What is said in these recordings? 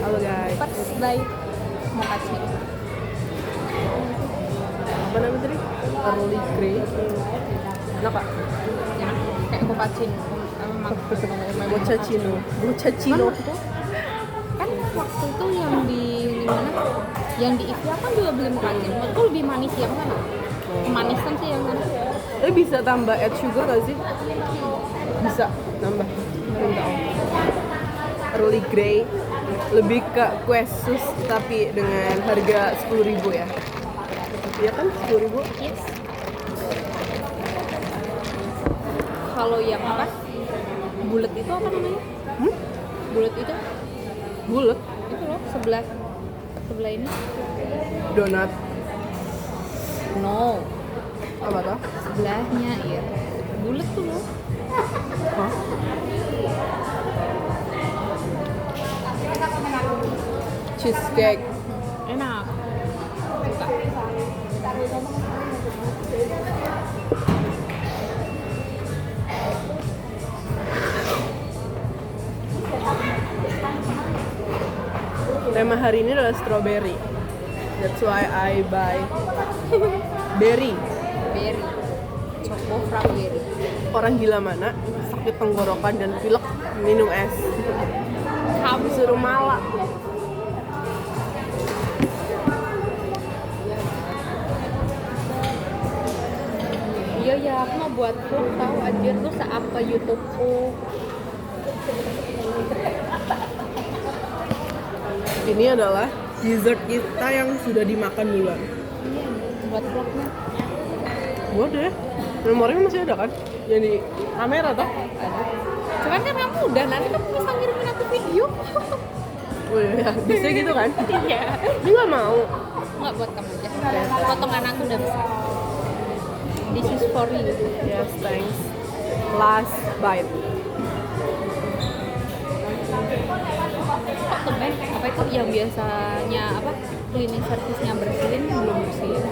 Halo guys. First day mochaccino. Apa namanya tadi? Early Grey. Enak Kak? Ya, kayak mochaccino. Mochaccino. Mochaccino. Kan waktu itu yang di mana? Yang di IKEA kan juga beli mochaccino. Itu lebih manis yang mana? Kemanisan sih yang mana? Bisa tambah add sugar gak sih? Bisa nambah. Minta om. Early Grey lebih ke kue sus tapi dengan harga 10.000 ya. Iya kan 10.000? Yes. Kalau yang apa? Bulat itu apa namanya? Bulat itu? Bulat. Itu loh sebelah ini. Donat. No. Apa tuh? Sebelahnya iya. Bulat tuh loh. Hah? Cheesecake. Enak. Suka. Tema hari ini adalah strawberry. That's why I buy berry. Berry. Choco strawberry. Orang gila mana sakit tenggorokan dan pilek minum es. Kamu Suruh malak. iya ya, aku mau buat vlog tahu anjir lu seapa YouTubeku. Ini adalah dessert kita yang sudah dimakan duluan. Iya, buat vlognya. Buat deh. Memorinya masih ada kan? Yang di kamera toh? Cuman kan kamu udah, nanti kamu bisa ngirimin aku video. Oh iya, bisa gitu kan? Iya. Ini nggak mau. Nggak buat kamu aja. Potongan aku udah besar. This is for you. Yes, thanks. Last bite. Kok tumben? Apa itu yang biasanya apa? Cleaning service-nya bersihin belum bersihin.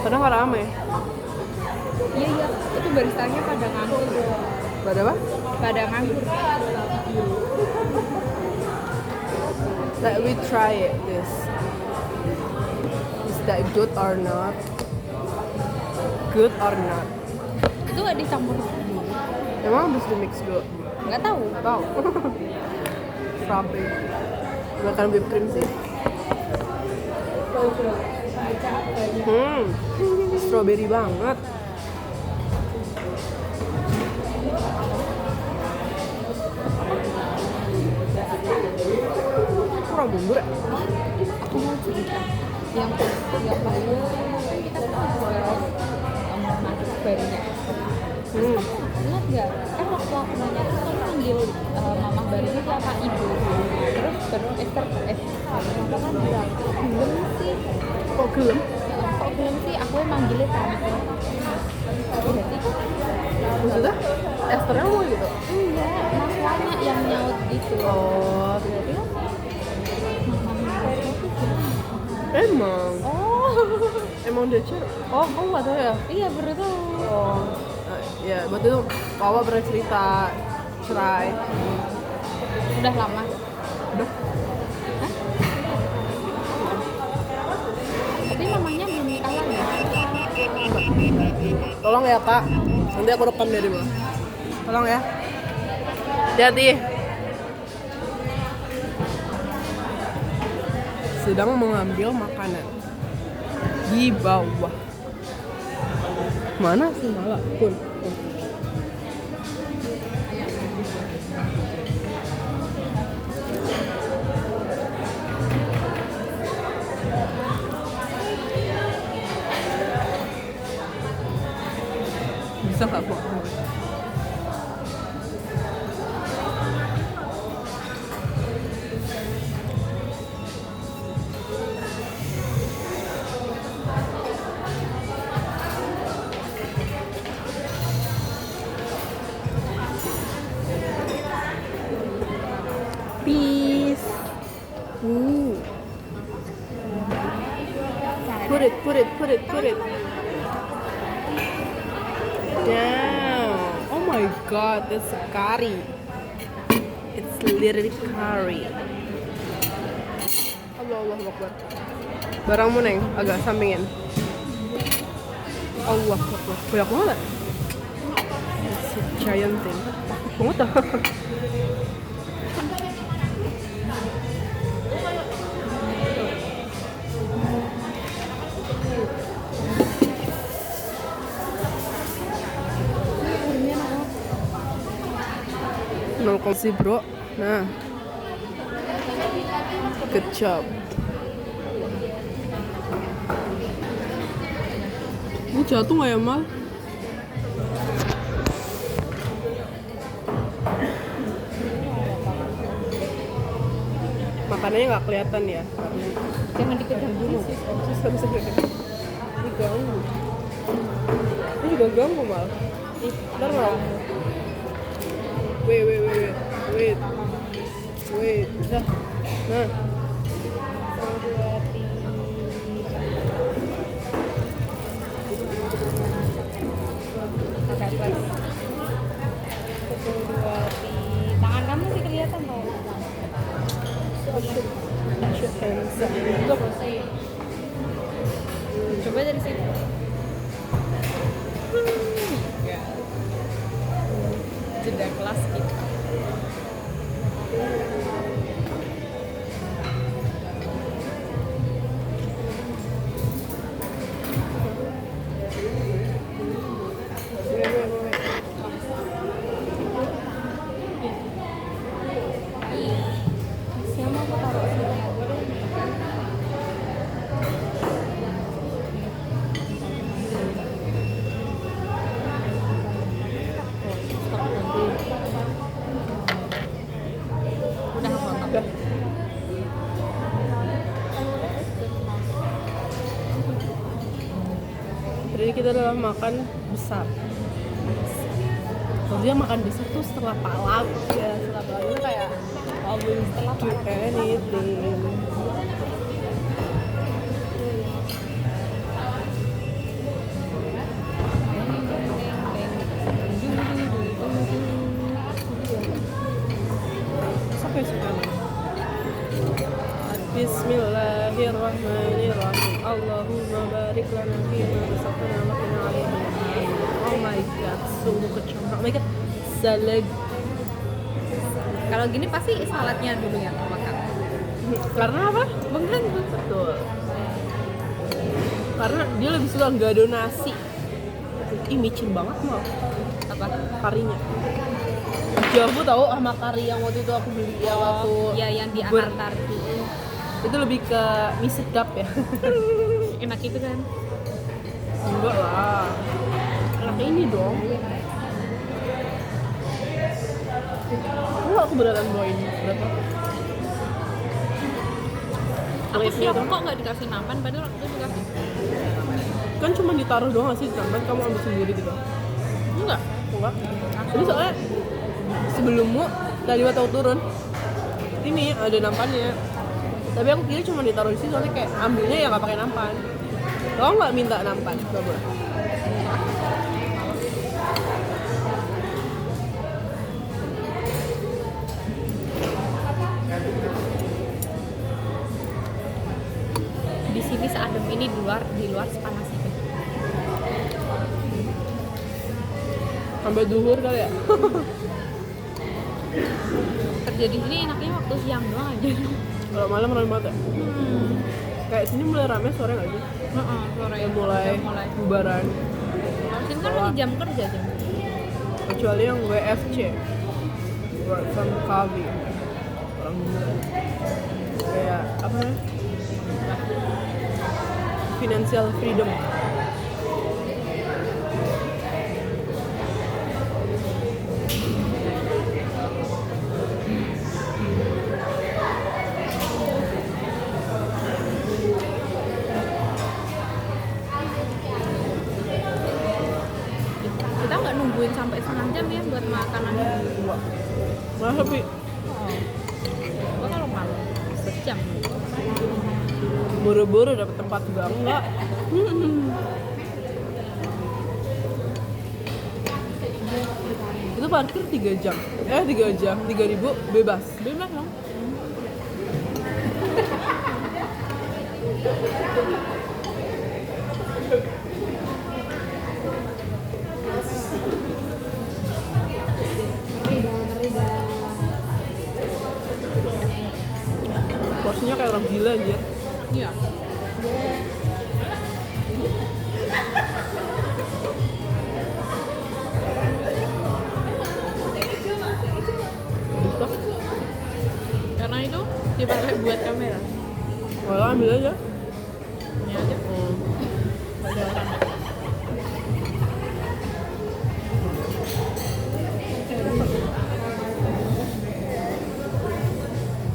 Padahal nggak rame. Iya, itu baristanya pada nganggur. Pada apa? Pada nganggur. Let we try it. This. Is that good or not? Good or not? Itu nggak dicampur. Emang harus di mix dulu? Nggak tahu. Nggak tahu. Frappe. Bukan whipped cream sih. Strawberry banget. Kurang mundur ya? Aku mau cerita yang baru kita kan masuk barunya. Ingat nggak? Kan waktu aku nanya tuh kan panggil mama barunya siapa ibu. Terus Esther mama kan bilang belum sih. Kok gelem? Kok belum sih? Aku yang manggilnya tante. Berarti kan Maksudnya? Esternya mau gitu? iya, mas Wanya yang nyaut gitu. Oh, Berarti kan mama itu gimana? emang. Oh, Emang dia cerai? Oh, kamu nggak tahu ya? iya baru tahu. Oh, ya, waktu itu Wawa pernah cerita cerai. Udah lama. Udah. Hah? Tapi mamanya belum nikah lagi. Tolong ya Kak, nanti aku rekam dari bawah. Tolong ya. Hati-hati. Sedang mengambil makanan di bawah. Mana sih malah? Pun. Bisa nggak Bu? Peace. Put it. Down. Oh my god, that's curry. It's literally curry. Allah Akbar. Barangmu neng, agak sampingin. Allah Akbar. Banyak banget. It's a giant thing. Banget dah. Nol sih bro. Nah, good job. Ini jatuh nggak ya Mal? Makanannya nggak kelihatan ya? Jangan dipegang dulu. Ini ganggu. Ini juga ganggu Mal. Ntar Mal. Wait. Dah. Nah. Oke, plus. 1, 2, 3. Tangan kamu sih kelihatan tau. Coba dari sini. Jeda kelas kita. Siapa mau taruh sini? Udah potong. Jadi kita udah makan besar. Kalau dia makan besar tuh setelah palak ya, setelah palak itu kayak I will do anything. Sampai sekarang. Bismillahirrahmanirrahim. Allahumma barik lana fima razaqtana wa qina adzabannar. Oh my god, sungguh kecombrang. Oh my god, salad. Kalau gini pasti saladnya dulu yang makan. Karena apa? Mengganggu. Betul. Karena dia lebih suka nggak ada nasi. Ih, micin banget mau. Apa? Karinya. Jauh tahu sama kari yang waktu itu aku beli ya waktu. Ya yang di antar. Itu lebih ke mie sedap ya. Enak itu kan. Enggak lah. Enak ini dong. Enggak keberatan bawain berapa? Aku Plate-nya siap tuh. kok nggak dikasih nampan, padahal waktu itu dikasih. Kan cuma ditaruh doang nggak sih di tempat kamu ambil sendiri gitu? Enggak. Enggak. Jadi soalnya sebelummu tadi waktu aku turun ini ada nampannya. Tapi aku kira cuma ditaruh di situ soalnya kayak ambilnya ya nggak pakai nampan. Kau nggak minta nampan, coba. Di sini seadem ini, di luar sepanas itu. Sampai duhur kali ya. Kerja di sini enaknya waktu siang doang aja. Kalau malam ramai banget ya. Kayak sini mulai rame sore nggak sih? Sore Ya, mulai bubaran. Sini kan lagi jam kerja jam. Kecuali yang WFC, work from coffee, orang kayak apa namanya? Financial freedom. Kita nggak nungguin sampai setengah jam ya buat makanan. Enggak. Nah, tapi Gua kalau malam sejam. buru-buru dapet tempat juga enggak. Itu parkir 3 jam. 3 jam, 3.000 bebas. Bebas dong. Porsinya kayak orang gila aja. Iya. Bisa. Karena itu dipakai buat kamera. Walah, ambil aja. Ini aja. Ada orang.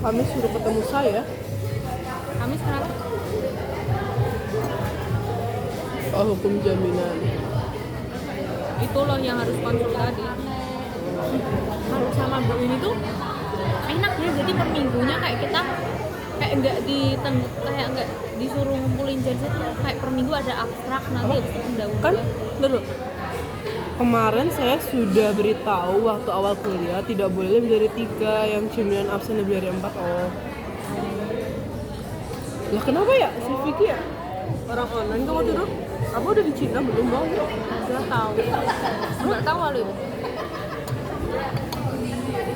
Kami suruh ketemu saya. Kamis kenapa? Oh, hukum jaminan. Itu loh yang harus konsul tadi. Kalau sama Bu ini tuh enak ya, jadi per minggunya kayak kita kayak nggak disuruh ngumpulin jersey tuh, kayak per minggu ada abstrak nanti habis itu undang-undang. Kan, dulu. Kemarin saya sudah beritahu waktu awal kuliah tidak boleh lebih dari 3, yang jaminan absen lebih dari 4. Oh. Lah kenapa ya si Vicky ya? Orang online kamu tuh? Apa udah di Cina belum mau? Nggak tahu. Nggak tahu lu.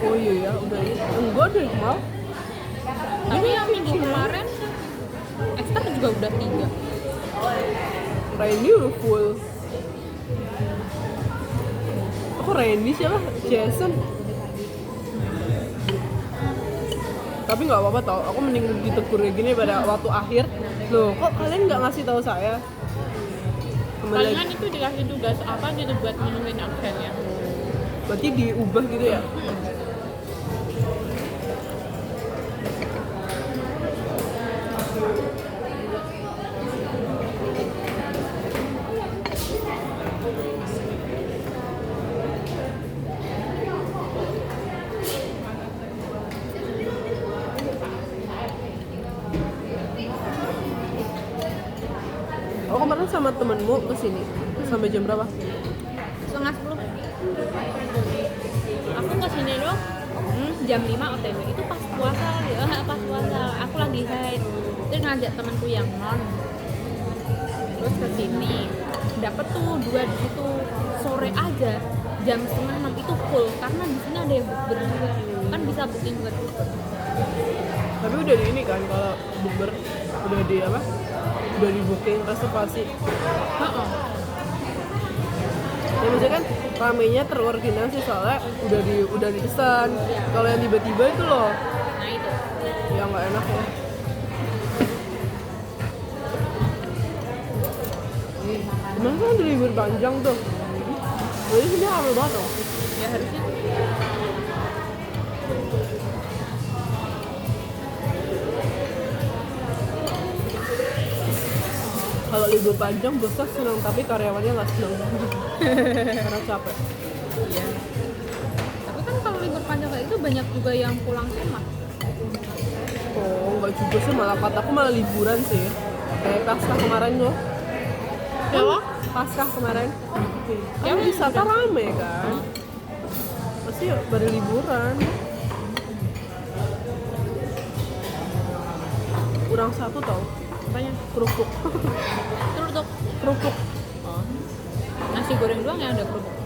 Oh iya ya, udah ya. Enggak deh, mau. Tapi yang minggu kemarin ekstra juga udah 3. Randy udah full. Aku Randy siapa? Jason. Tapi nggak apa-apa tau, aku mending ditegur kayak gini pada waktu akhir. Loh, kok kalian nggak ngasih tahu saya? Palingan itu dikasih tugas apa gitu buat menuhin absennya. Berarti diubah gitu ya? Oh, kemarin sama temenmu kesini sampai jam berapa? 9:30. Aku kesini doang jam 5 OTW. Itu pas puasa ya, pas puasa. Aku lagi haid. Terus ngajak temanku yang non. Terus kesini. Dapet tuh 2 di situ. Sore aja jam 5:30 itu full karena di sini ada yang bukber juga. Kan bisa booking buat bukber. Tapi udah di ini kan kalau bukber udah di apa? Udah di booking reservasi. Heeh. Ya maksudnya kan ramenya terkoordinasi soalnya udah dipesan. Kalau yang tiba-tiba itu loh, Nah itu. ya nggak enak ya. Emang kan ada libur panjang tuh. Jadi sini ramai banget dong. Ya harusnya. Kalau libur panjang bosnya senang tapi karyawannya nggak senang karena capek. Iya. Tapi kan kalau libur panjang kayak itu banyak juga yang pulang rumah. Oh nggak juga sih, malah kataku malah liburan sih. Kayak Paskah kemarin loh. Siapa? Paskah kemarin. Ya, Kan wisata rame kan. Pasti baru liburan. Kurang satu tau. Apanya? Kerupuk. Terus dok. Kerupuk. Oh. Nasi goreng doang yang ada kerupuk.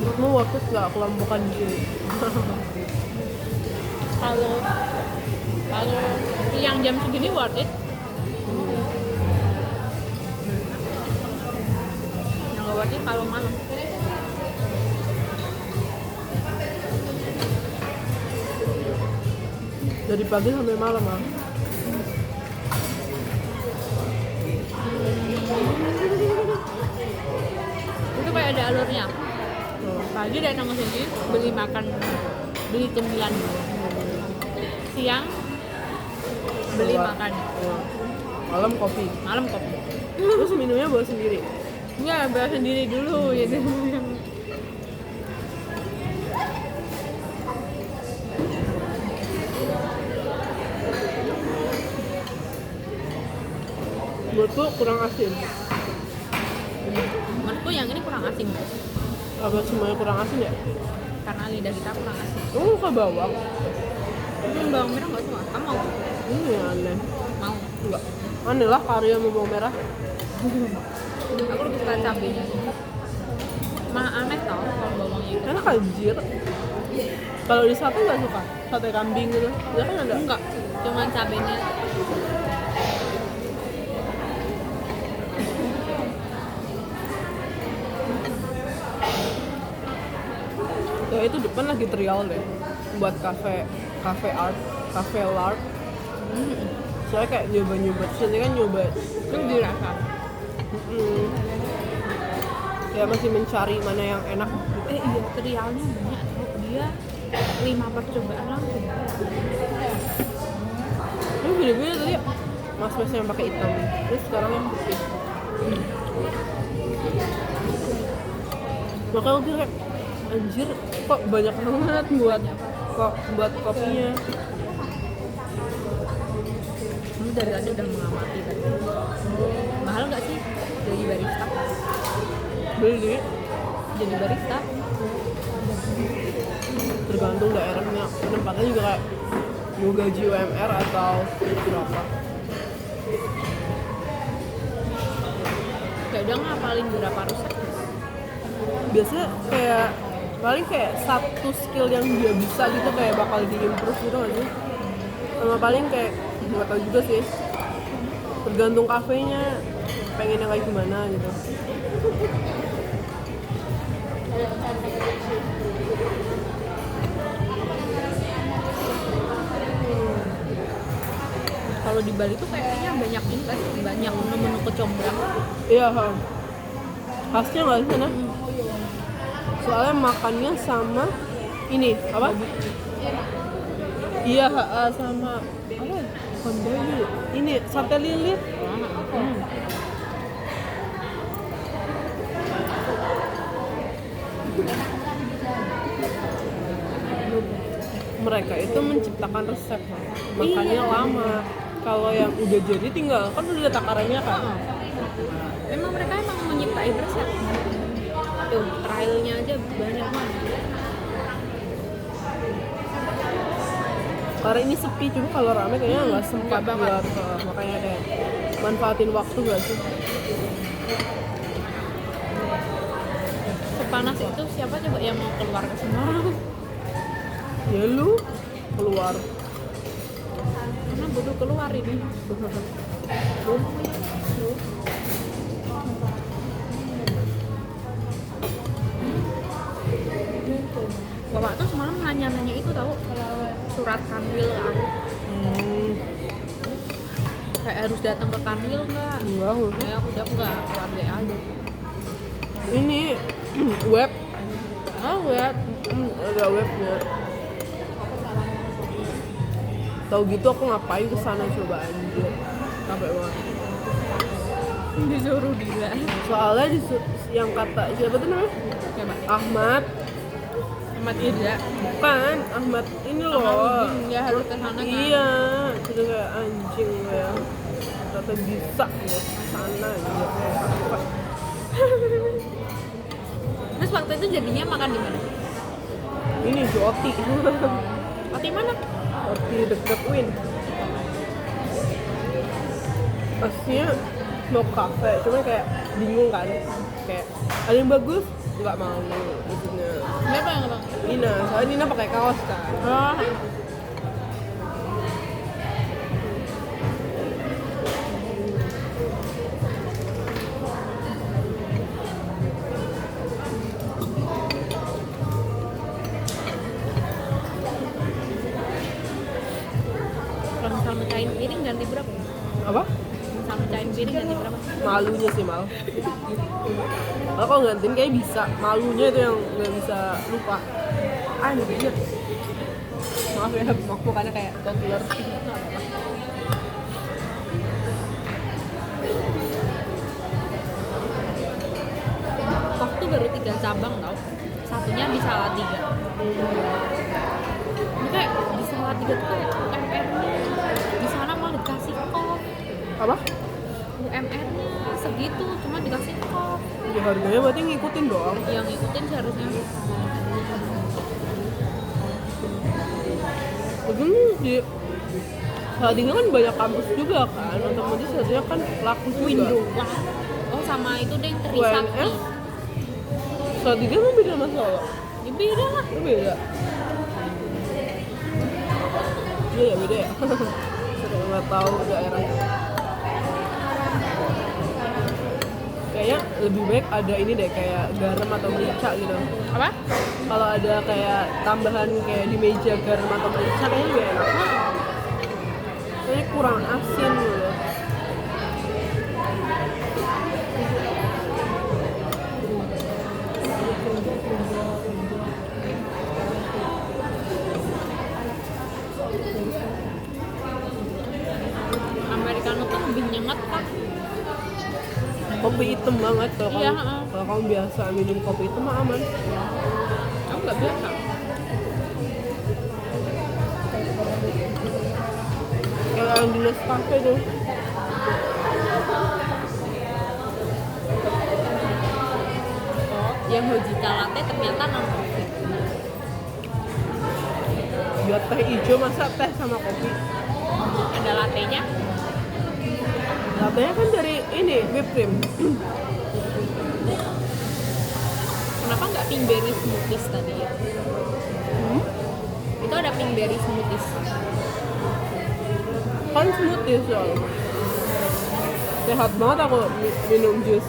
Menurutmu waktu nggak kelompokan gini? Kalau yang jam segini worth it. Yang nggak worth it kalau malam. Dari pagi sampai malam ah. Itu kayak ada alurnya. Pagi datang ke sini beli makan, beli cemilan. Siang Beli Keluar. makan. Iya. Malam kopi. Malam kopi. Terus minumnya bawa sendiri. Enggak, bawa sendiri dulu gitu. Menurutku kurang asin. Menurutku yang ini kurang asin, Apa semuanya kurang asin ya? karena lidah kita kurang asin. Kamu suka bawang? Bawang merah nggak suka. Kamu mau? Ini yang aneh. Mau. Enggak. Aneh lah kari sama bawang merah. Aku lebih suka cabenya. Mah aneh tau kalau bawangnya itu. Enak anjir. Kalau di sate nggak suka? Sate kambing gitu. Ya kan ada. Enggak, cuman cabenya. Ya itu depan lagi trial deh. Buat cafe art, cafe art. Soalnya kayak nyoba-nyoba. Sini kan nyoba. Itu dirasa. Mm-mm. Ya masih mencari mana yang enak. Iya, trialnya banyak. Dia 5 percobaan langsung. Ini beda-beda tadi ya. Mas-mas yang pakai hitam. Terus sekarang yang putih. Makanya aku kayak anjir kok banyak banget buat kopinya. Kamu dari tadi udah mengamati tadi. Mahal nggak sih jadi barista? Beli Jadi barista? tergantung daerahnya. Penempatnya juga kayak mau gaji UMR atau berapa. Kayak udah ngapalin berapa resep? Biasanya kayak paling kayak satu skill yang dia bisa gitu kayak bakal diimprove gitu nggak sih? Sama paling kayak nggak tahu juga sih, tergantung kafenya pengen yang kayak gimana gitu. Kalau di Bali tuh kayaknya banyak invest, banyak menu-menu kecombrang. Iya, khasnya nggak di sana? Soalnya makannya sama ini apa? Iya, sama apa? Kondali. Ini sate lilit. Mereka itu menciptakan resep, makanya lama. Kalau yang udah jadi tinggal kan udah takarannya kan. Memang mereka emang menyiptai resep. Tuh, trialnya aja banyak banget. Karena ini sepi, cuma kalau rame kayaknya nggak sempat nggak banget. buat makanya kayak manfaatin waktu nggak sih? Sepanas itu siapa coba yang mau keluar ke Semarang? Ya lu keluar. Karena butuh keluar ini. Bapak tuh semalam nanya-nanya itu tahu surat kanwil kan. Kayak harus datang ke kanwil nggak? Enggak, Ya udah nggak keluar WA aja. ini web Web. ada webnya. Tahu gitu aku ngapain ke sana coba anjir. Capek banget. Disuruh dia. Soalnya yang kata siapa tuh namanya? Coba. Ahmad. Ahmad Irza. Bukan, Ahmad ini loh. Ahmad ya harus ke sana kan. Iya, sudah kayak anjing ya. Ternyata bisa ya ke sana aja. Terus waktu itu jadinya makan di mana? Ini Joti. Roti mana? Joti deket Win. Pastinya mau ke kafe, cuma kayak bingung kan. Kayak ada yang bagus, nggak mau maksudnya. Siapa yang bang? Nina, soalnya Nina pakai kaos kan. Oh. Kalau misal mecahin piring ganti berapa? Apa? Misal mecahin piring ganti berapa? Malunya sih mal. Kalau gantiin kayak bisa, malunya itu yang nggak bisa lupa. Anjir. Maaf ya, makannya kayak toddler. baru 3 cabang tau, satunya di Salatiga. Ini kayak di Salatiga tuh kayak UMR-nya di sana malah dikasih kok. Apa? UMR-nya segitu, cuma dikasih kok. Ya harganya berarti ngikutin doang. Yang ngikutin seharusnya. Mungkin di Salatiga kan banyak kampus juga kan, otomatis harusnya kan laku juga. Window. Oh sama itu deh Trisakti. UNS Salatiga emang beda sama Solo? Ya beda lah. Itu beda. Iya ya beda ya. Saya nggak tahu daerahnya. Kayaknya lebih baik ada ini deh kayak garam atau merica gitu. Apa? Kalau ada kayak tambahan kayak di meja garam atau merica kayaknya lebih enak. Kayaknya kurang asin gitu. Americano tuh lebih nyengat kan? Kopi hitam banget kalau Iya, kamu, kalau kamu biasa minum kopi hitam mah aman. Aku nggak biasa. Kayak yang di Nescafe tuh. Yang hojita latte ternyata non coffee. Buat teh hijau masa teh sama kopi. Ada latte-nya. Latenya kan dari ini whipped cream. Kenapa nggak pinkberry smoothies tadi ya? Itu ada pinkberry smoothies. Kan smoothie soalnya. Sehat banget aku minum jus.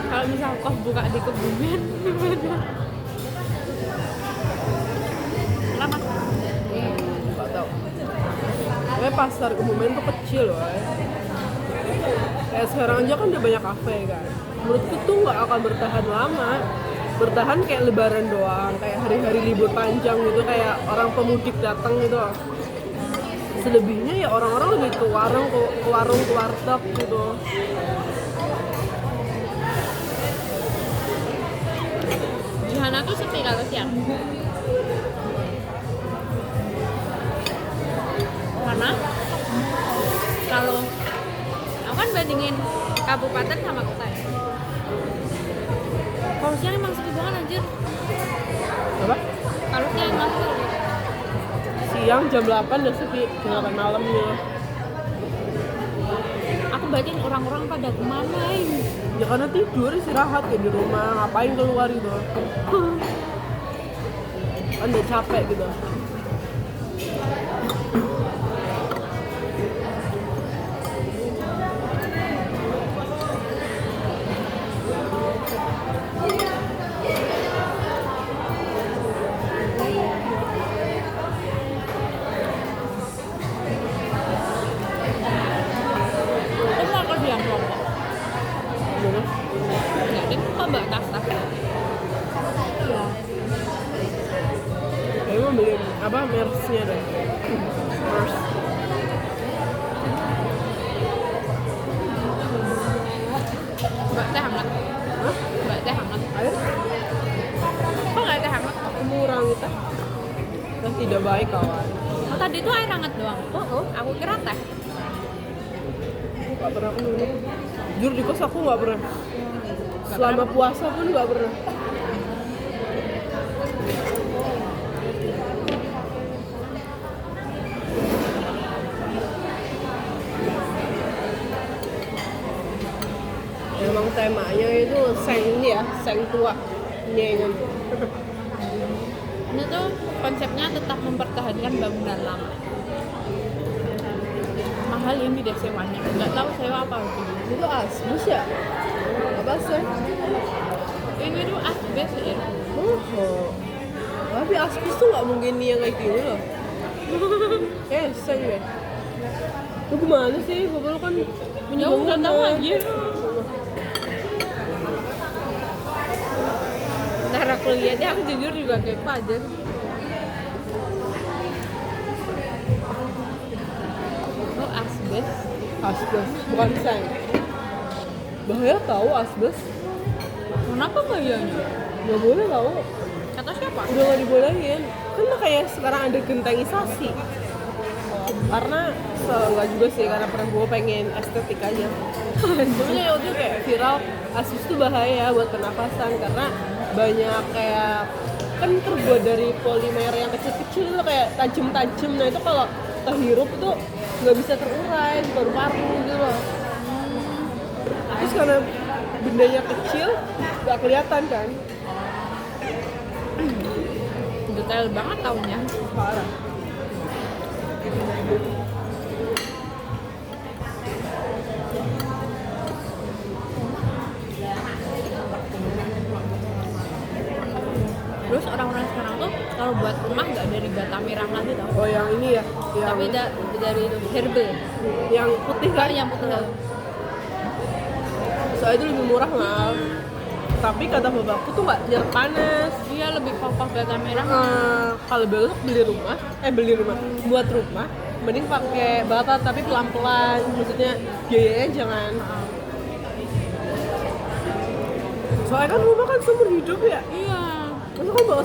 Kalau misal kos buka di Kebumen gimana? Kenapa? Nggak tahu. Kayak pasar Kebumen tuh kecil loh. Kayak sekarang aja kan udah banyak kafe kan. Menurutku tuh nggak akan bertahan lama. Bertahan kayak lebaran doang, kayak hari-hari libur panjang gitu, kayak orang pemudik datang gitu. Selebihnya ya orang-orang lebih ke warung, ke warteg gitu. Di sana tuh sepi kalau siang. Karena kalau aku kan bandingin kabupaten sama kota ya. Kalau siang emang sepi banget anjir. Apa? Kalau siang emang sepi. Siang jam 8 udah sepi, jam 8 malam gitu. Aku batin orang-orang pada kemana ini? Ya karena tidur, istirahat ya di rumah, ngapain keluar gitu. Kan udah capek gitu. Aku mau kerja yang kelompok. Gimana? Nggak deh, kok mbak tas-tas? Kayaknya mau beli apa Mers-nya deh. Mers. Mbak teh hangat. Hah? Mbak teh hangat. Air? Kok nggak teh hangat? Murang kita. Dan tidak baik kawan. Oh tadi tuh air hangat doang. Oh. Aku kira teh. Gak pernah aku minum. Jujur di kos aku gak pernah. Selama puasa pun gak pernah. Emang temanya itu seng ini ya, seng tua. Nyenyen. Ini tuh konsepnya tetap mempertahankan bangunan lama. Mahal ini deh sewanya. Nggak tahu sewa apa gitu. Itu asbes ya? Apa sih? Ini tuh asbes ya. Oh. Tapi asbes tuh gak mungkin yang kayak gini loh. Seng deh. Lu gimana sih? Bapak lu kan Jauh nggak tahu lagi. Ntar aku lihat ya, aku jujur juga kepo aja. Oh, asbes. Asbes, bukan seng. Bahaya tahu asbes. Kenapa bahayanya? Nggak boleh tahu. Kata siapa? Udah nggak dibolehin. Kan kayak sekarang ada gentengisasi. Karena enggak juga sih, karena pernah gue pengen estetik aja. Sebenarnya waktu itu kayak viral asbes itu bahaya buat pernafasan karena banyak kayak kan terbuat dari polimer yang kecil-kecil kayak tajam-tajam. Nah itu kalau terhirup itu nggak bisa terurai di paru-paru gitu loh. Terus karena bendanya kecil nggak kelihatan kan. Detail banget taunya. Parah. Terus orang-orang sekarang tuh kalau buat rumah nggak dari bata merah lagi tau. Oh yang ini ya, yang Tapi dari itu herbal. yang putih kan? Yang putih. Soalnya itu lebih murah mal. Tapi kata bapakku tuh nggak nyerap panas. Dia lebih kokoh bata merah. Kalau besok beli rumah buat rumah mending pakai bata tapi pelan-pelan, maksudnya biayanya jangan. Soalnya kan rumah kan seumur hidup ya. Iya. Masa kan bawa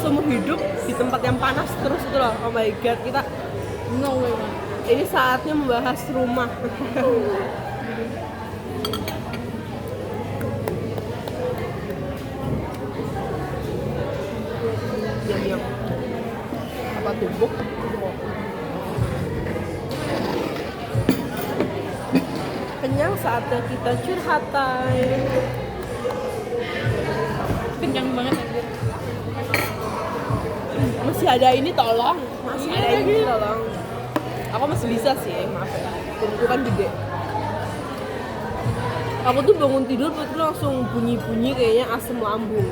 seumur hidup di tempat yang panas terus itu loh. Oh my god, kita No way. ini saatnya membahas rumah. Diam. Apa tumbuk? Kenyang saatnya kita curhat time. Kenyang banget anjir. Masih ada ini tolong. Masih ada ini tolong. Aku masih bisa sih, maaf ya. Perutku kan gede. Aku tuh bangun tidur perutku langsung bunyi-bunyi kayaknya asam lambung.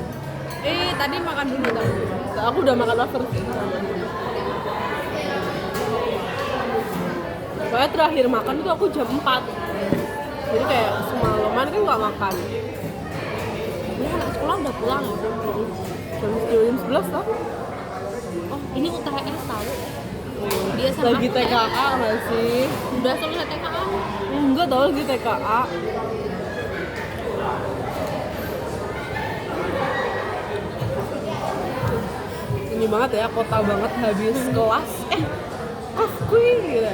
Tadi makan dulu tau. Aku udah makan over sih. Soalnya terakhir makan itu aku jam 4. Jadi kayak semalaman kan nggak makan. Ini anak sekolah udah pulang ya? Jam 11 lah. Oh, ini UTS tahu. Dia sama Lagi UTS. TKA nggak sih? Udah selesai TKA. Enggak tau lagi TKA. Ini banget ya, kota banget habis kelas. Aku gitu.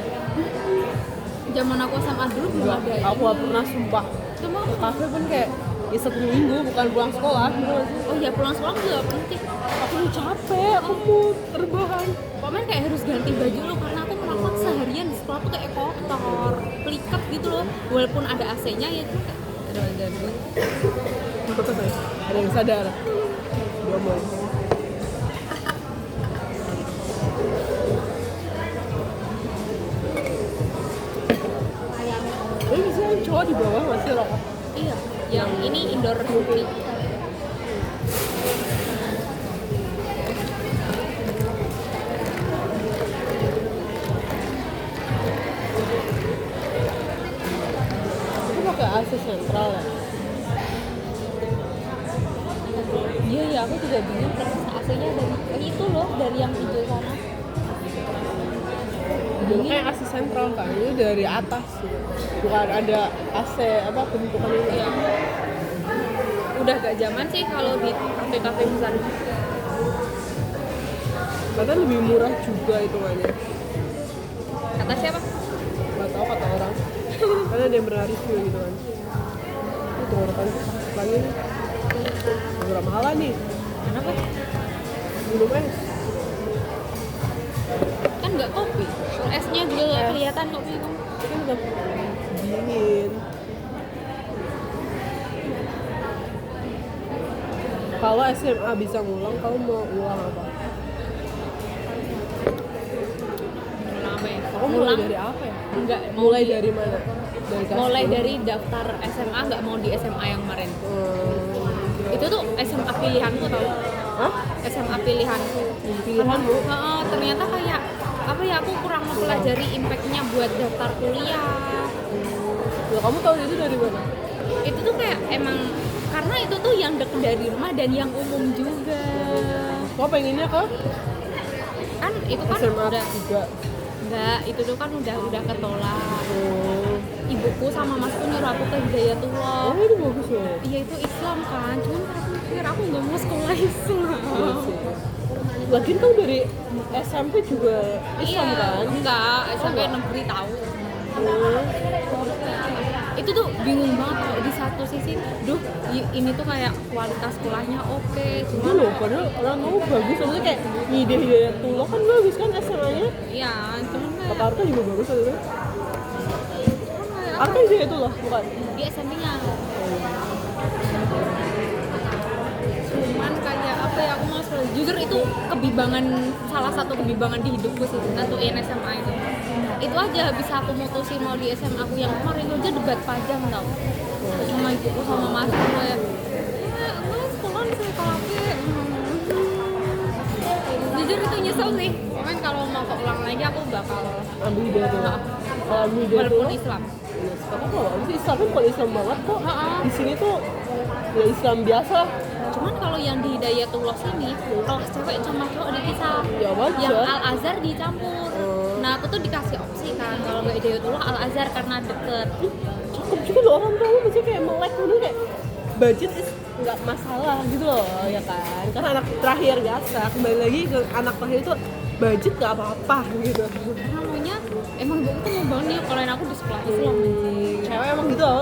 Zaman aku SMA dulu belum ada ya. Aku gak pernah sumpah. Cuma Ke kafe pun kayak ya 1 minggu bukan pulang sekolah gitu nggak sih? oh ya pulang sekolah juga penting. Aku udah capek, aku mau terbang. Paman kayak harus ganti baju loh karena aku merasa seharian di sekolah tuh kayak kotor, pelikat gitu loh. Walaupun ada AC-nya ya itu kayak Ada yang sadar. Ngomong. Ini bisa yang cowok di bawah masih rokok. iya, yang ini indoor movie. Aku pakai AC sentral ya. Iya, aku juga bingung kenapa AC-nya dari itu loh, dari yang hijau sana. Kayak AC sentral kan, ini dari atas gitu. Bukan ada AC apa bentukan ini. Iya. Udah gak zaman sih kalau di kafe-kafe besar. Katanya lebih murah juga hitungannya. Kata siapa? Gak tau kata orang. Karena dia pernah review gitu kan. Itu orang lagi nih. Berapa mahalan nih? Kenapa? Minum es. Kan nggak kopi. S-nya juga nggak kelihatan kopi itu. Ini kan udah dingin. Kalau SMA bisa ngulang, kamu mau ulang apa? Ngulang apa ya? Aku mulai dari apa ya? Enggak, Mulai dari mana? Dari kelas mulai 10? dari daftar SMA, nggak mau di SMA yang kemarin. Itu tuh SMA pilihanku tau. Hah? SMA pilihanku. Pilihanmu? Ternyata kayak apa ya, aku kurang mempelajari impactnya buat daftar kuliah. Ya, kamu tahu itu dari mana? Itu tuh kayak emang karena itu tuh yang deket dari rumah dan yang umum juga. Kau pengennya ke Kan itu kan SMA udah juga? enggak, itu tuh kan udah ketolak. Oh, Ibuku sama masku nyuruh aku ke Hidayatullah. oh itu bagus loh. Iya itu Islam kan, cuman aku pikir aku nggak mau sekolah Islam. Iya sih. Lagian kamu dari SMP juga Islam Iya, kan? enggak, SMP negeri tahu. Oh. Itu tuh bingung banget kalau di satu sisi, duh ini tuh kayak kualitas sekolahnya oke, Itu cuman loh, padahal orang kamu bagus, maksudnya kayak Hidayatullah kan bagus kan SMA-nya. iya, cuman Kata kayak Arta juga bagus ada. apa Arta Hidayatullah bukan? di SMP-nya. Cuman kayak apa ya, aku mau jujur itu kebibangan, salah satu kebibangan di hidupku sih nentuin SMA itu aja bisa aku mutusin mau di SMA aku yang kemarin aja debat panjang tau sama ibuku sama masku kayak sekolah di sekolahnya jujur itu nyesel sih, cuman kalau mau keulang lagi aku bakal Ambil Hidayatullah. Ambil walaupun Hidayatullah. Islam. Ya, sekarang kalau sih Islam kan bukan Islam banget kok. Ha-ha. Di sini tuh ya Islam biasa. Cuman kalau yang di Hidayatullah sini kelas cewek sama cowok dipisah, Ya wajar. yang Al Azhar dicampur. Nah aku tuh dikasih opsi kan kalau nggak Hidayatullah Al Azhar karena deket. Cukup juga loh orang tua lu maksudnya kayak melek dulu kayak budget is nggak masalah gitu loh ya kan, karena anak terakhir biasa kembali lagi ke anak terakhir itu budget nggak apa-apa gitu. Namanya emang gue tuh mau banget nih kalau aku di sekolah Islam. Cewek emang gitu.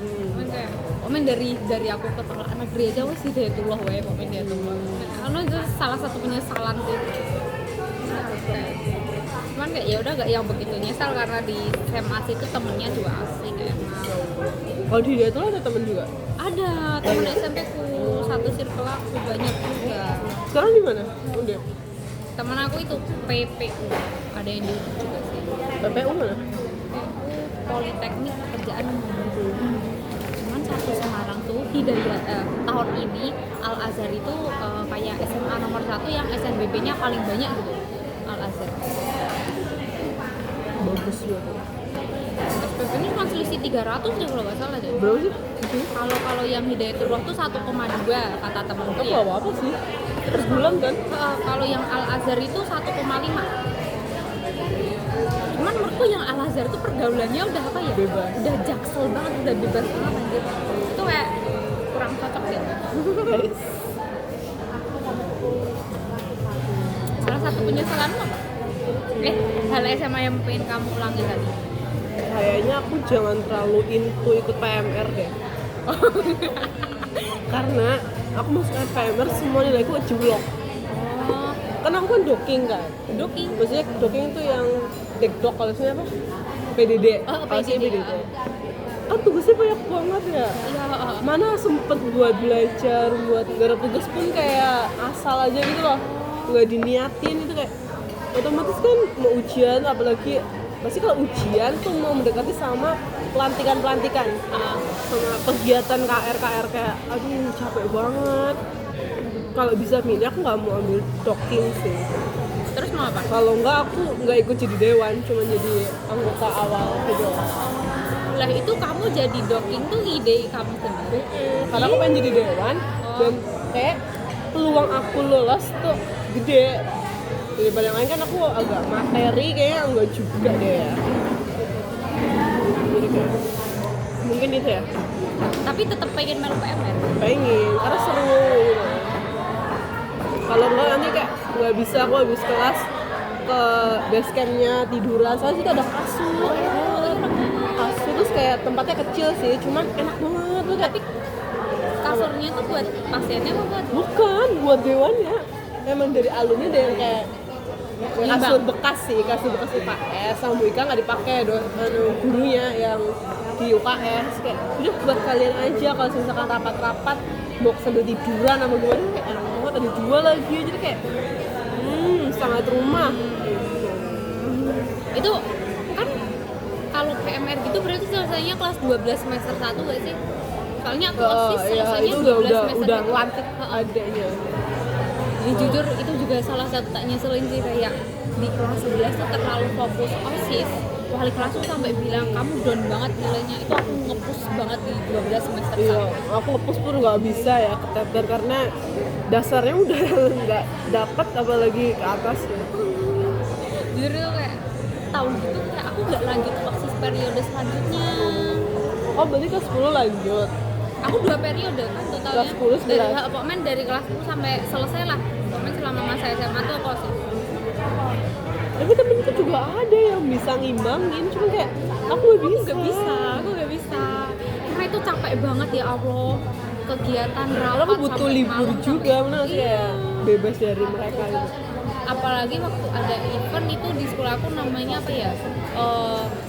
Cuman kayak komen dari aku ke sekolah negeri aja wes Hidayatullah wae komen Hidayatullah. Karena itu salah satu penyesalan sih. Cuman kayak ya udah gak yang begitu nyesal karena di SMA itu temennya juga asik emang. Kalau di dia tuh ada temen juga. Ada temen SMP ku satu circle aku banyak juga. Sekarang di mana? Udah. Temen aku itu PPU ada yang di juga sih. PPU mana? PPU Politeknik Pekerjaan. Cuman satu Semarang tuh tahun ini Al Azhar itu kayak SMA nomor 1 yang SNBP-nya paling banyak gitu. Al Azhar. Bagus juga. SPP ini cuma selisih 300 ya kalau nggak salah deh. Berapa sih? Kalau yang Hidayatullah tuh 1,2 kata temenku Apa ya. apa sih? Terus bulan kan? Kalau yang Al Azhar itu 1,5. Cuman menurutku yang Al Azhar itu pergaulannya udah apa ya? Bebas. Udah jaksel banget, udah bebas banget anjir. Itu kayak kurang cocok ya. Salah satu penyesalanmu apa? Hal SMA yang pengen kamu ulangi tadi? Kayaknya aku jangan terlalu into ikut PMR deh. Karena aku masuk PMR semua nilaiku jeblok. Oh, Kan aku kan docking kan. docking. Maksudnya docking itu yang dekdok kalau sini apa? PDD. Oh, Kalau sini PDD. PDD. Kan tugasnya banyak banget ya. Iya, Mana sempet buat belajar, buat garap tugas pun kayak asal aja gitu loh. Nggak diniatin itu kayak otomatis kan mau ujian, apalagi pasti kalau ujian tuh mau mendekati sama pelantikan sama kegiatan KR kayak aduh capek banget. Kalau bisa milih aku nggak mau ambil docking sih. Terus mau apa? Kalau nggak aku nggak ikut jadi dewan, cuma jadi anggota awal gitu. Lah itu kamu jadi docking tuh ide kamu sendiri. Karena aku pengen jadi dewan dan kayak peluang aku lolos tuh gede. Daripada yang lain kan aku agak materi kayaknya enggak juga deh ya. Jadi kayak mungkin itu ya. Tapi tetap pengen melu PMR. Pengen karena seru gitu. Kalau enggak nanti kayak nggak bisa aku habis kelas ke base campnya tiduran, soalnya situ ada kasur. Kasur terus kayak tempatnya kecil sih, cuman enak banget tuh kayak. Kasurnya tuh buat pasiennya apa buat? Bukan buat dewannya, emang dari alumni ada yang kayak kasur bekas sih, kasur bekas UKS sama Bu Ika nggak dipakai gurunya yang di UKS kayak udah buat kalian aja kalau misalkan rapat-rapat mau sambil tiduran sama gimana kayak enak banget, ada dua lagi jadi kayak sangat rumah. Itu kan kalau PMR gitu berarti selesainya kelas 12 semester 1 gak sih? Soalnya aku OSIS Iya, selesainya itu 12 udah semester 1. ngelantik adanya. Ya jujur itu juga salah satu tak nyeselin sih, kayak di kelas 11 tuh terlalu fokus OSIS. Wali kelas tuh sampai bilang kamu down banget nilainya. Itu aku nge-push banget di 12 semester Iya, 1. aku ngepus pun nggak bisa ya keteter karena dasarnya udah nggak dapat apalagi ke atas ya. Jujur itu kayak tahun gitu kayak aku nggak lanjut OSIS periode selanjutnya. Oh berarti ke 10 lanjut. Aku 2 periode kan totalnya. Kelas 10, dari 11. pokoknya dari kelas 10 sampai selesai lah. Pokoknya selama masa SMA tuh aku OSIS. Tapi temenku juga ada yang bisa ngimbangin, cuma kayak aku nggak bisa. Aku nggak bisa. Karena itu capek banget ya Allah. Kegiatan Karena rapat aku butuh sampai libur malam, juga, sampai- mana sih Iya. ya bebas dari mereka gitu. Apalagi waktu ada event itu di sekolah aku namanya apa ya,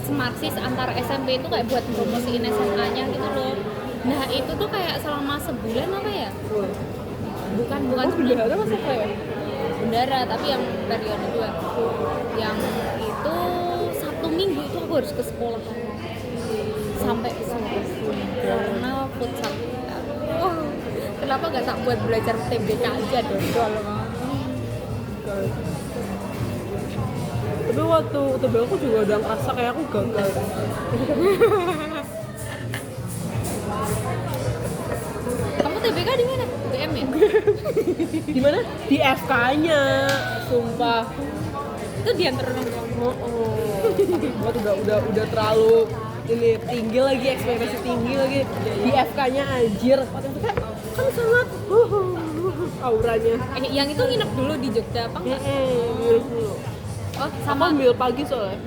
Smartsis antar SMP itu kayak buat promosiin SMA-nya gitu loh. Nah itu tuh kayak selama sebulan apa ya, bukan Oh sebulan, bendera masa apa ya? bendara tapi yang periode 2 yang itu Sabtu Minggu itu aku harus ke sekolah sampai sore karena futsal. Wah, kenapa gak tak buat belajar TBK aja dodol. Tapi waktu UTB aku juga udah ngerasa kayak aku gagal. Kamu TBK di mana? UGM ya? Di mana? Di FK-nya, sumpah. Itu diantar orang tua. Buat udah terlalu ini tinggi lagi, ekspektasi tinggi lagi di FK-nya anjir. Waktu itu kayak kan sangat auranya. Yang itu nginep dulu di Jogja apa enggak? Nginep dulu. Oh, Aku sama ambil pagi soalnya.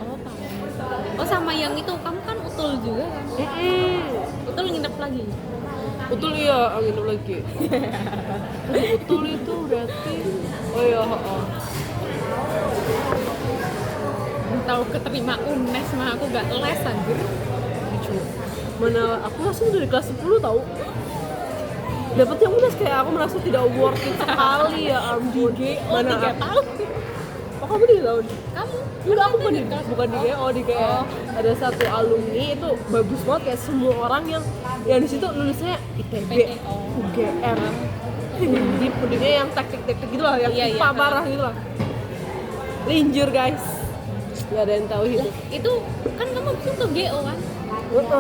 Oh, sama yang itu kamu kan utul juga kan? Utul nginep lagi. Utul iya, nginep lagi. Utul itu berarti oh iya, Tahu keterima UNES mah aku gak les anjir. Mana aku langsung dari kelas 10 tahu. Dapat yang udah kayak aku merasa tidak worth it sekali ya ampun. Mana 3 tahun. Oh kamu 3 tahun? Kamu? Enggak, aku bukan di GO, di GO. Ada satu alumni itu bagus banget kayak semua orang yang di situ lulusnya ITB, UGM. Di pundingnya yang teknik-teknik gitu lah, yang Iya, IPA iya. parah gitu lah. Linjur guys. Gak ada yang tahu itu. Itu kan kamu habis itu GO kan?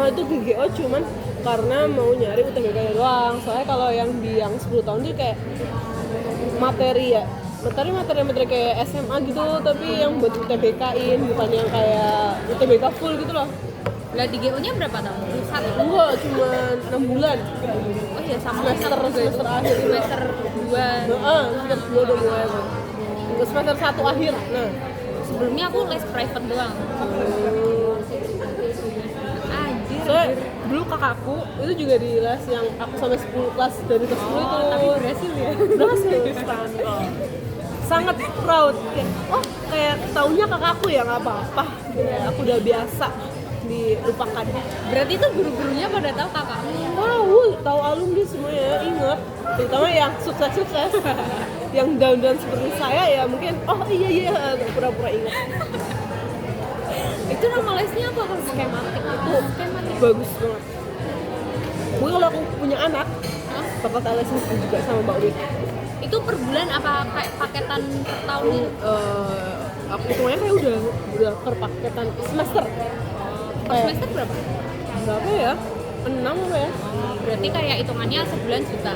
Itu di GO cuman karena mau nyari UTBK doang. Soalnya kalau yang 10 tahun tuh kayak materi ya. Materi kayak SMA gitu, tapi yang buat UTBK-in, bukan yang kayak UTBK full gitu loh. Lah di GO-nya berapa tahun? 1. Enggak, cuma 6 bulan. Oh iya sama Semester akhir. semester 2. Semester 2 udah mulai tuh. Semester 1 akhir. Nah, Sebelumnya aku les private doang. Anjir. soalnya dulu kakakku itu juga di les yang aku sampai 10 kelas dari kelas 10 itu. Tapi berhasil ya. Berhasil. Sangat proud. Kayak taunya kakakku ya nggak apa-apa. Ya, aku udah biasa dilupakan. Berarti itu guru-gurunya pada tahu kakakmu. Tahu alumni semuanya, ingat. Terutama yang sukses-sukses. Yang down-down seperti saya ya mungkin iya pura-pura ingat. Itu nama lesnya apa kalau skematik itu? Skematik. Bagus banget. Gue kalau aku punya anak, bakal tak lesin juga sama Mbak Wit. Itu per bulan apa kayak paketan per tahun gitu? Aku hitungannya kayak udah per paketan semester. Per semester berapa? Berapa ya? 6 apa ya? Berarti kayak hitungannya sebulan juta.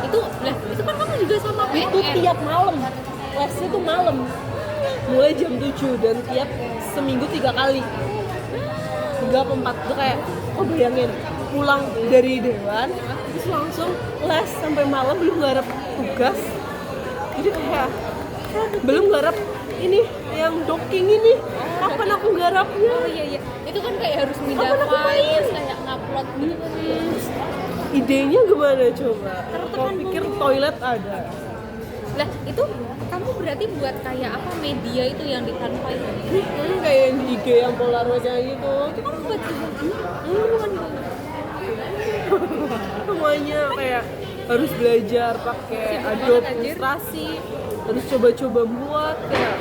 Itu kan kamu juga sama PNN. Itu tiap malam. Lesnya tuh malam. Mulai jam 7 dan tiap seminggu 3 kali. 3 atau 4 itu kayak bayangin pulang dari dewan terus langsung les sampai malam belum garap tugas. Jadi kayak belum garap ini yang docking ini. Kapan aku garapnya? Oh iya. Itu kan kayak harus mindah Kapan aku main? kayak ngupload gitu kan. Idenya gimana coba? Kalau pikir toilet ada. Lah, itu kamu berarti buat kayak apa media itu yang di Canva itu? Kayak yang di IG yang Polaroid kayak gitu. Itu kamu buat juga? Bukan gitu. Semuanya kayak harus belajar pakai Adobe Illustrasi, harus coba-coba buat kayak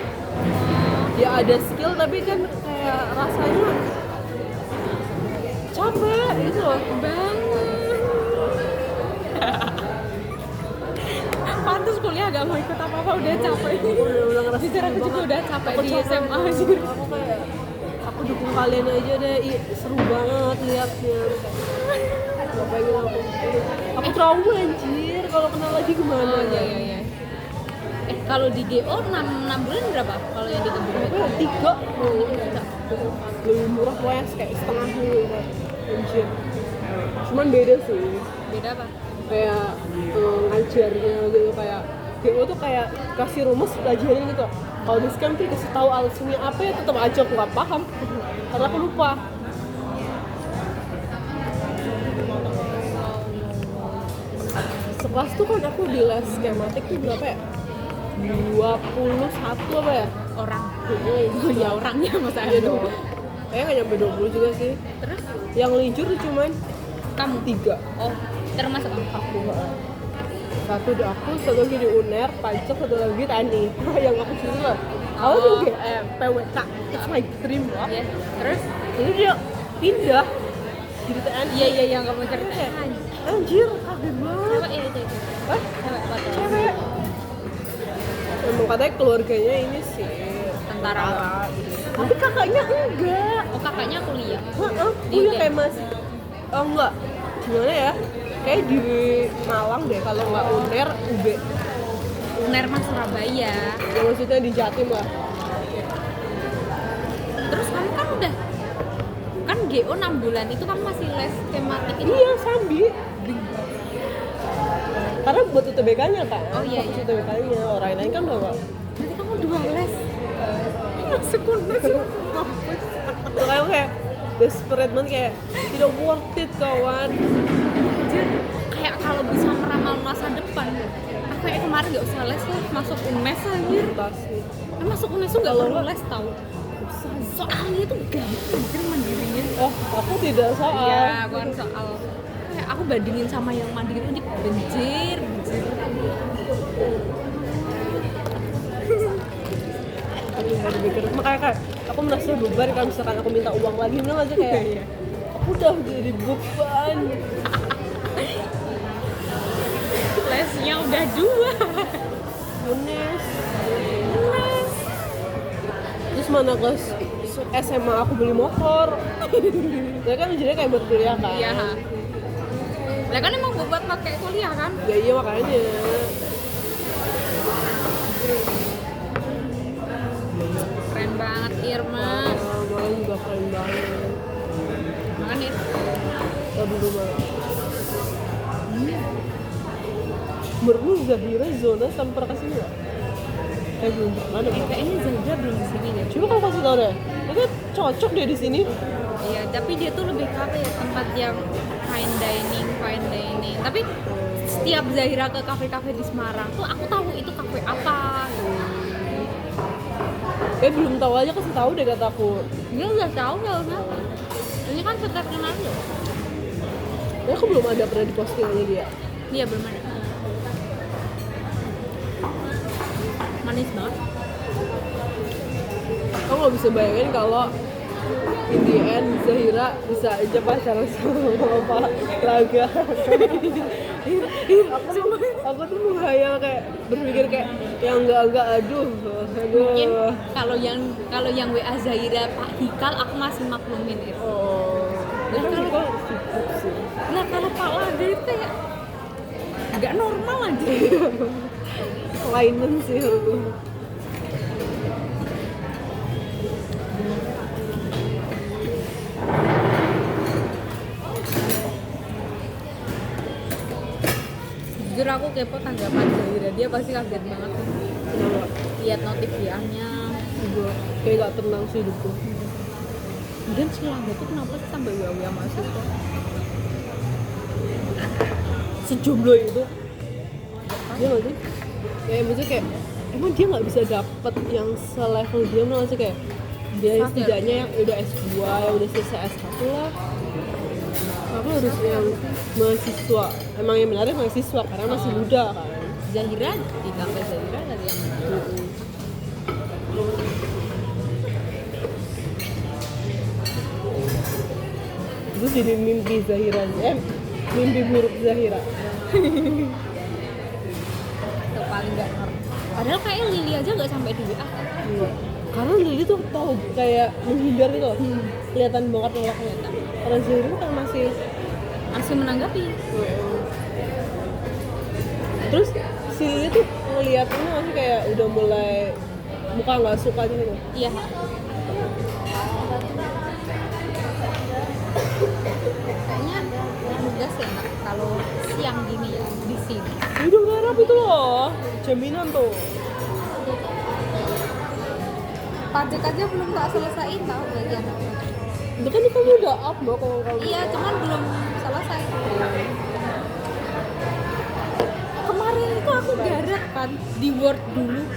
ya ada skill tapi kan kayak rasanya capek gitu loh. kuliah gak mau ikut apa-apa, udah capek. Udah ngerasa Jujur aku juga udah capek Aku di capek SMA banget. anjir. Aku kayak aku dukung kalian aja deh. Seru banget liatnya. Gak pengen aku trauma anjir kalau kenal lagi gimana. Oh iya. Kalau di GO 6 bulan berapa? Kalau yang di kebun Berapa ya? 3 lebih murah pokoknya kayak setengah gitu anjir. Cuman beda sih beda apa? kayak ngajarnya gitu, kayak GO tuh kayak kasih rumus pelajaran gitu. Kalau di scam tuh dikasih tahu alasannya apa ya tetap aja aku nggak paham karena aku lupa. Sekelas tuh kan aku di les skematik tuh berapa ya? 21 apa ya? Orang. Oh Ya orangnya masa iya itu. dong. Kayaknya nggak nyampe 20 juga sih. Terus Yang lijur tuh cuman kamu 3. oh termasuk kamu. Aku satu di aku, satu lagi di UNER, pajak, satu lagi TNI. Yang aku situ lah. Aku di UGM, PWK, it's my dream loh. Iya. Terus Ini dia pindah jadi TNI. iya yang kamu ceritain. Anjir, kaget banget. Cewek ya itu. Hah? Cewek betul. Cewek. Emang katanya keluarganya ini sih Tentara. Tapi kakaknya enggak. Oh kakaknya kuliah. Heeh, Di punya UGM? kayak masih enggak. Gimana ya? Kayak di Malang deh, kalau nggak UNER, UB. UNER mah Surabaya. Ya maksudnya di Jatim lah. Terus kamu kan udah kan GO 6 bulan itu kamu masih les tematik itu. Iya, sambi. Karena buat UTBK-nya kan. Oh, iya. Fokus UTBK-nya, orang lain kan udah nggak. Berarti kamu 2 les. Masuk UNER. Terus aku kayak desperate banget, kayak tidak worth it kawan. Anjir, kayak kalau bisa meramal masa depan. Aku kayak kemarin gak usah les lah, masuk UNES anjir. Pasti. Masuk UNES tuh gak Kalau perlu nggak- les tau. Soalnya tuh gampang anjir mandirinya. Oh, aku tidak soal. Iya, bukan soal. Kayak aku bandingin sama yang mandiri itu benjir. Aku nggak dipikir. Makanya kayak aku merasa beban kalau misalkan aku minta uang lagi, bilang aja kayak aku udah jadi beban. Lesnya udah 2. UNES. Terus mana kelas SMA aku beli motor. Saya kan jadi kayak buat kuliah kan. Iya. Lah kan emang buat pakai kuliah kan? Ya iya makanya. Keren banget Irma. Malah juga keren banget. Makanya Tapi dulu menurutmu Zahira zona sampai pernah kesini nggak? Kayak belum pernah deh. kayaknya Zahra belum di sini deh. Coba kamu kasih tau deh. Itu cocok deh di sini. Iya, tapi dia tuh lebih ke apa ya, tempat yang fine dining. Tapi setiap Zahira ke kafe-kafe di Semarang tuh aku tahu itu kafe apa. Kayak belum tahu aja kasih tahu deh kataku. Dia udah tahu nggak usah. Ini kan terkenal loh. Ya aku belum ada pernah di postingannya dia. Iya belum ada. Manis banget. Kamu nggak bisa bayangin kalau in the end Zahira bisa aja pacaran sama Pak Laga. aku tuh menghayal kayak berpikir kayak yang enggak aduh. Mungkin kalau yang WA Zahira Pak Hikal aku masih maklumin itu. Oh. Lah kalau sibuk sih. Lah kalau Pak Laga itu kayak nggak normal aja. Kelainan sih aku. Jujur aku kepo tanggapan Zahira, dia pasti kaget banget Kenapa? lihat notif dia-nya. Gue kayak gak tenang sih hidupku. Dan si Laga tuh kenapa sih sampai WA mahasiswa? Sejomblo itu dia nggak sih? Kayak maksudnya kayak emang dia nggak bisa dapet yang selevel dia, malah sih kayak dia Sadar. setidaknya yang udah S2, yang udah selesai S1 lah. Aku harus yang mahasiswa, emang yang menarik mahasiswa karena masih muda kan. Zahira di kafe Zahira dari yang mana? Itu jadi mimpi Zahira, mimpi buruk Zahira. Tuh paling nggak ngerti. Padahal kayak Lily aja nggak sampai di WA. Iya. Karena Lily tuh tahu kayak menghindar gitu. Kelihatan banget nolaknya. Kalau Zuri kan Masih menanggapi. Terus si Lily tuh ngeliatnya masih kayak udah mulai muka nggak suka gitu. Iya. Kayaknya tugas enak kalau siang gini ya di sini. Udah ngarap itu loh, jaminan tuh. Pajak aja belum tak selesaiin tahu bagian apa. Itu kan kamu udah up loh kalau kamu. Iya, cuman belum selesai. Kemarin itu aku garap kan di Word dulu.